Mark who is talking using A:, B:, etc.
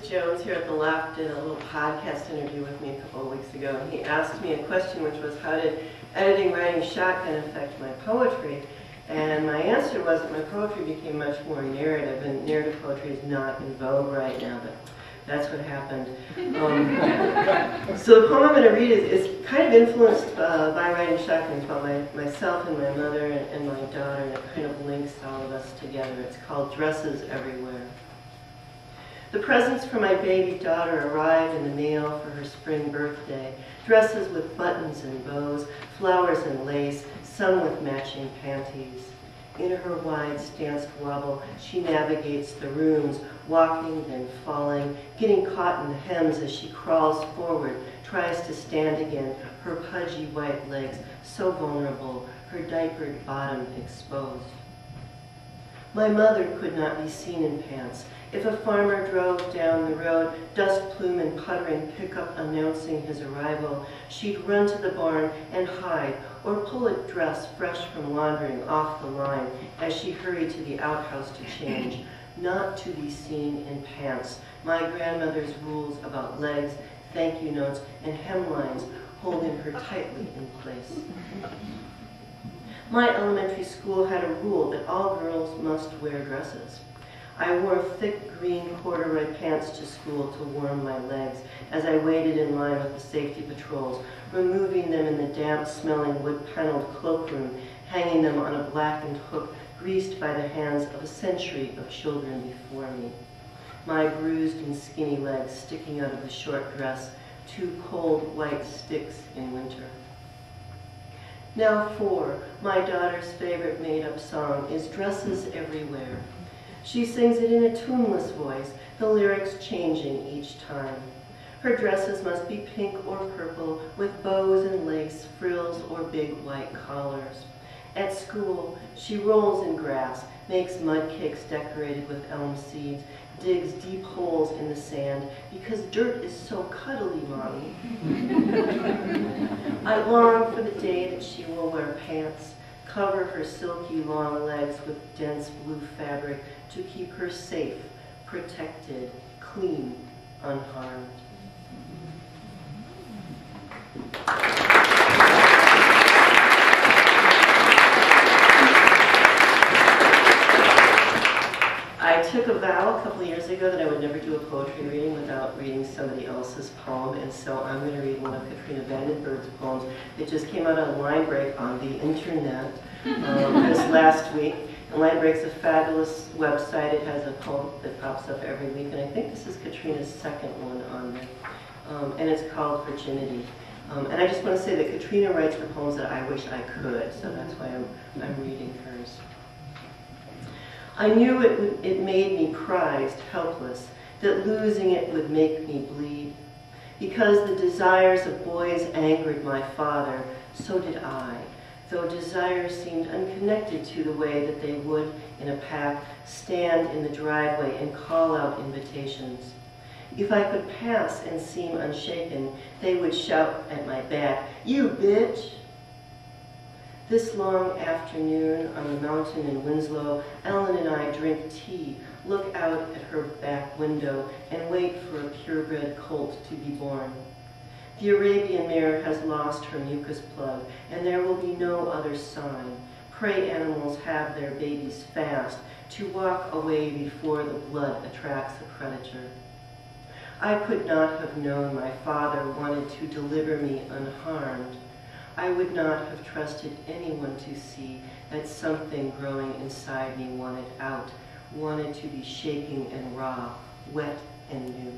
A: Jones here at the left did a little podcast interview with me a couple of weeks ago, and he asked me a question which was, how did editing writing shotgun affect my poetry? And my answer was that my poetry became much more narrative, and narrative poetry is not in vogue right now, but that's what happened. So the poem I'm going to read is kind of influenced by writing shotgun. It's about myself and my mother and my daughter, and it kind of links all of us together. It's called Dresses Everywhere. The presents for my baby daughter arrived in the mail for her spring birthday. Dresses with buttons and bows, flowers and lace, some with matching panties. In her wide stanced wobble, she navigates the rooms, walking, then falling, getting caught in the hems as she crawls forward, tries to stand again, her pudgy white legs so vulnerable, her diapered bottom exposed. My mother could not be seen in pants. If a farmer drove down the road, dust plume and puttering pickup announcing his arrival, she'd run to the barn and hide, or pull a dress fresh from laundering off the line as she hurried to the outhouse to change, not to be seen in pants. My grandmother's rules about legs, thank you notes, and hemlines holding her tightly in place. My elementary school had a rule that all girls must wear dresses. I wore thick green corduroy pants to school to warm my legs as I waited in line with the safety patrols, removing them in the damp-smelling wood-paneled cloakroom, hanging them on a blackened hook greased by the hands of a century of children before me. My bruised and skinny legs sticking out of the short dress, two cold white sticks in winter. Now my daughter's favorite made-up song is Dresses Everywhere. She sings it in a tuneless voice, the lyrics changing each time. Her dresses must be pink or purple, with bows and lace, frills, or big white collars. At school, she rolls in grass, makes mud cakes decorated with elm seeds, digs deep holes in the sand, because dirt is so cuddly, Mommy. I long for the day that she will wear pants, cover her silky long legs with dense blue fabric to keep her safe, protected, clean, unharmed. I took a vow a couple of years ago that I would never do a poetry reading without reading somebody else's poem, and so I'm going to read one of Katrina Vandenberg's poems. It just came out on Line Break on the internet this last week. And Line Break's a fabulous website. It has a poem that pops up every week, and I think this is Katrina's second one on there, and it's called Virginity. And I just want to say that Katrina writes the poems that I wish I could, so that's why I'm reading hers. I knew it made me prized, helpless, that losing it would make me bleed. Because the desires of boys angered my father, so did I, though desire seemed unconnected to the way that they would, in a pack, stand in the driveway and call out invitations. If I could pass and seem unshaken, they would shout at my back, "You bitch!" This long afternoon on the mountain in Winslow, Ellen and I drink tea, look out at her back window, and wait for a purebred colt to be born. The Arabian mare has lost her mucus plug, and there will be no other sign. Prey animals have their babies fast, to walk away before the blood attracts a predator. I could not have known my father wanted to deliver me unharmed. I would not have trusted anyone to see that something growing inside me wanted out, wanted to be shaking and raw, wet and new.